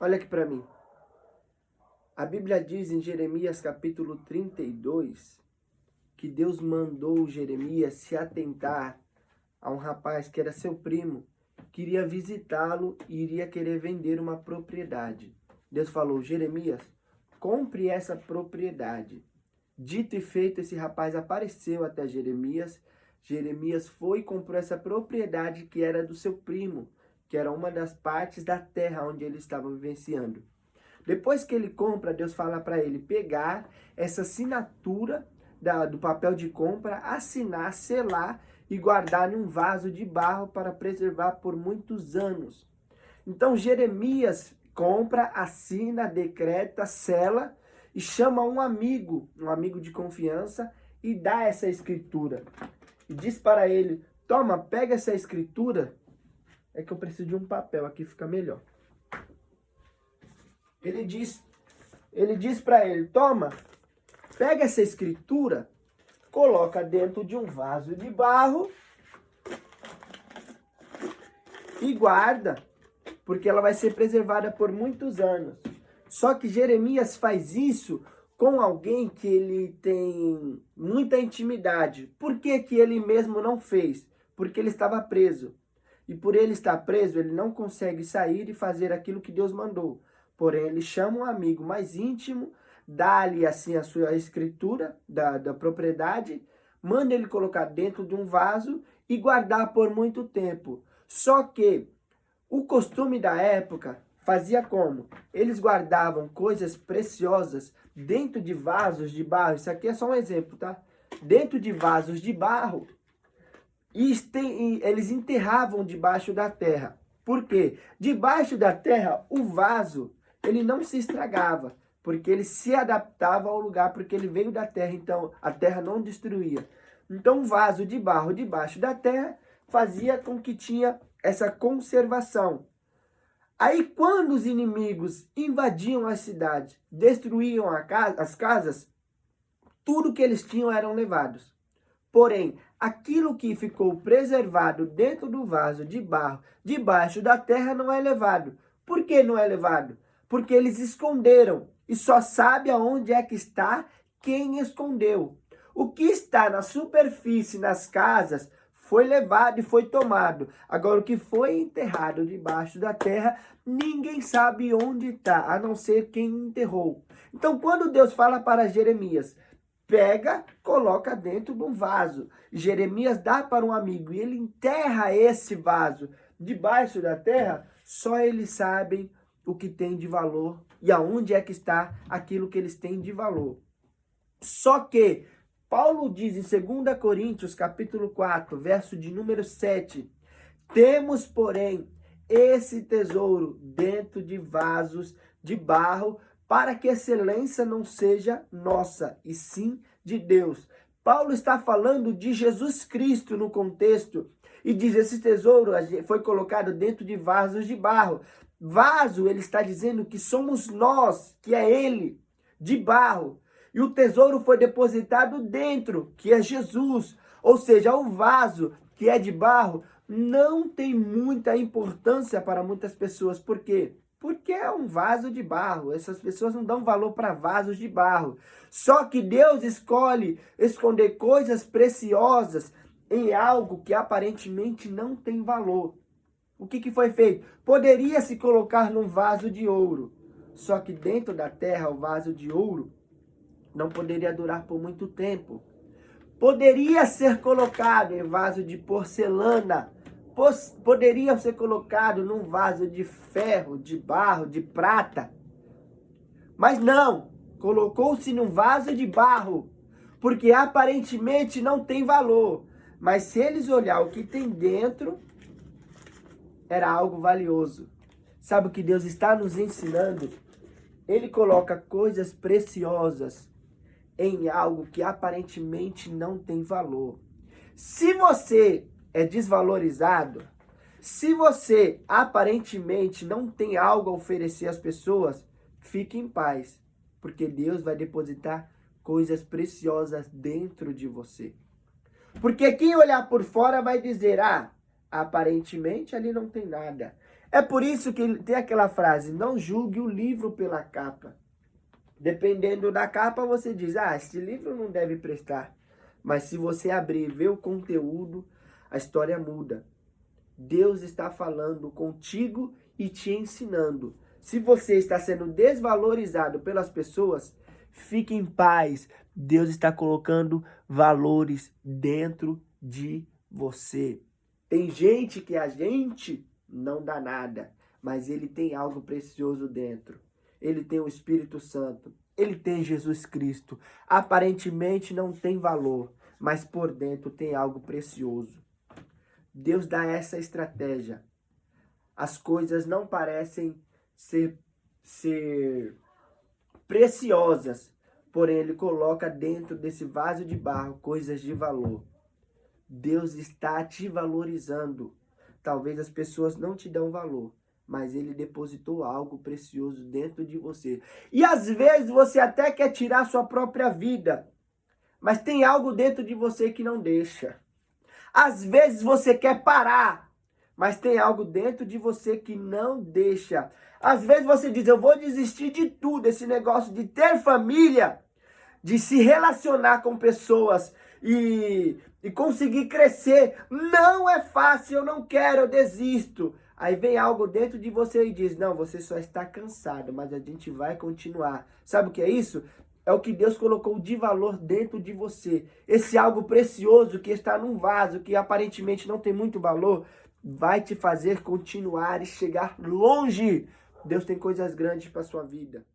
Olha aqui para mim. A Bíblia diz em Jeremias capítulo 32 que Deus mandou Jeremias se atentar a um rapaz que era seu primo, que iria visitá-lo e iria querer vender uma propriedade. Deus falou: Jeremias, compre essa propriedade. Dito e feito, esse rapaz apareceu até Jeremias. Jeremias foi e comprou essa propriedade que era do seu primo, que era uma das partes da terra onde ele estava vivenciando. Depois que ele compra, Deus fala para ele pegar essa assinatura do papel de compra, assinar, selar e guardar em um vaso de barro para preservar por muitos anos. Então Jeremias compra, assina, decreta, sela e chama um amigo de confiança e dá essa escritura. E diz para ele: toma, pega essa escritura. É que eu preciso de um papel, aqui fica melhor. Ele diz para ele: toma, pega essa escritura, coloca dentro de um vaso de barro e guarda, porque ela vai ser preservada por muitos anos. Só que Jeremias faz isso com alguém que ele tem muita intimidade. Por que que ele mesmo não fez? Porque ele estava preso. E por ele estar preso, ele não consegue sair e fazer aquilo que Deus mandou. Porém, ele chama um amigo mais íntimo, dá-lhe assim a sua escritura da propriedade, manda ele colocar dentro de um vaso e guardar por muito tempo. Só que o costume da época fazia como? Eles guardavam coisas preciosas dentro de vasos de barro. Isso aqui é só um exemplo, tá? Dentro de vasos de barro. E eles enterravam debaixo da terra. Por quê? Debaixo da terra, o vaso, ele não se estragava, porque ele se adaptava ao lugar, porque ele veio da terra, então a terra não destruía. Então, um vaso de barro debaixo da terra fazia com que tinha essa conservação. Aí, quando os inimigos invadiam a cidade, destruíam as casas, tudo que eles tinham eram levados. Porém, aquilo que ficou preservado dentro do vaso de barro, debaixo da terra, não é levado. Por que não é levado? Porque eles esconderam e só sabe aonde é que está quem escondeu. O que está na superfície, nas casas, foi levado e foi tomado. Agora, o que foi enterrado debaixo da terra, ninguém sabe onde está, a não ser quem enterrou. Então, quando Deus fala para Jeremias, pega, coloca dentro de um vaso. Jeremias dá para um amigo e ele enterra esse vaso debaixo da terra. Só eles sabem o que tem de valor e aonde é que está aquilo que eles têm de valor. Só que Paulo diz em 2 Coríntios, capítulo 4, verso de número 7, temos, porém, esse tesouro dentro de vasos de barro, para que a excelência não seja nossa, e sim de Deus. Paulo está falando de Jesus Cristo no contexto, e diz, esse tesouro foi colocado dentro de vasos de barro. Vaso, ele está dizendo que somos nós, que é ele, de barro. E o tesouro foi depositado dentro, que é Jesus. Ou seja, o vaso, que é de barro, não tem muita importância para muitas pessoas. Por quê? Porque é um vaso de barro. Essas pessoas não dão valor para vasos de barro. Só que Deus escolhe esconder coisas preciosas em algo que aparentemente não tem valor. O que foi feito? Poderia se colocar num vaso de ouro. Só que dentro da terra, o vaso de ouro não poderia durar por muito tempo. Poderia ser colocado em vaso de porcelana. Poderia ser colocado num vaso de ferro, de barro, de prata. Mas não, colocou-se num vaso de barro, porque aparentemente não tem valor. Mas se eles olhar o que tem dentro, era algo valioso. Sabe o que Deus está nos ensinando? Ele coloca coisas preciosas em algo que aparentemente não tem valor. Se você é desvalorizado, se você aparentemente não tem algo a oferecer às pessoas, fique em paz, porque Deus vai depositar coisas preciosas dentro de você. Porque quem olhar por fora vai dizer, aparentemente ali não tem nada. É por isso que tem aquela frase, não julgue o livro pela capa. Dependendo da capa, você diz, esse livro não deve prestar. Mas se você abrir e ver o conteúdo, a história muda. Deus está falando contigo e te ensinando. Se você está sendo desvalorizado pelas pessoas, fique em paz. Deus está colocando valores dentro de você. Tem gente que a gente não dá nada, mas ele tem algo precioso dentro. Ele tem o Espírito Santo, ele tem Jesus Cristo. Aparentemente não tem valor, mas por dentro tem algo precioso. Deus dá essa estratégia. As coisas não parecem ser preciosas, porém ele coloca dentro desse vaso de barro coisas de valor. Deus está te valorizando. Talvez as pessoas não te dão valor, mas ele depositou algo precioso dentro de você. E às vezes você até quer tirar sua própria vida, mas tem algo dentro de você que não deixa. Às vezes você quer parar, mas tem algo dentro de você que não deixa. Às vezes você diz, eu vou desistir de tudo, esse negócio de ter família, de se relacionar com pessoas e conseguir crescer. Não é fácil, eu não quero, eu desisto. Aí vem algo dentro de você e diz, não, você só está cansado, mas a gente vai continuar. Sabe o que é isso? É o que Deus colocou de valor dentro de você. Esse algo precioso que está num vaso, que aparentemente não tem muito valor, vai te fazer continuar e chegar longe. Deus tem coisas grandes para a sua vida.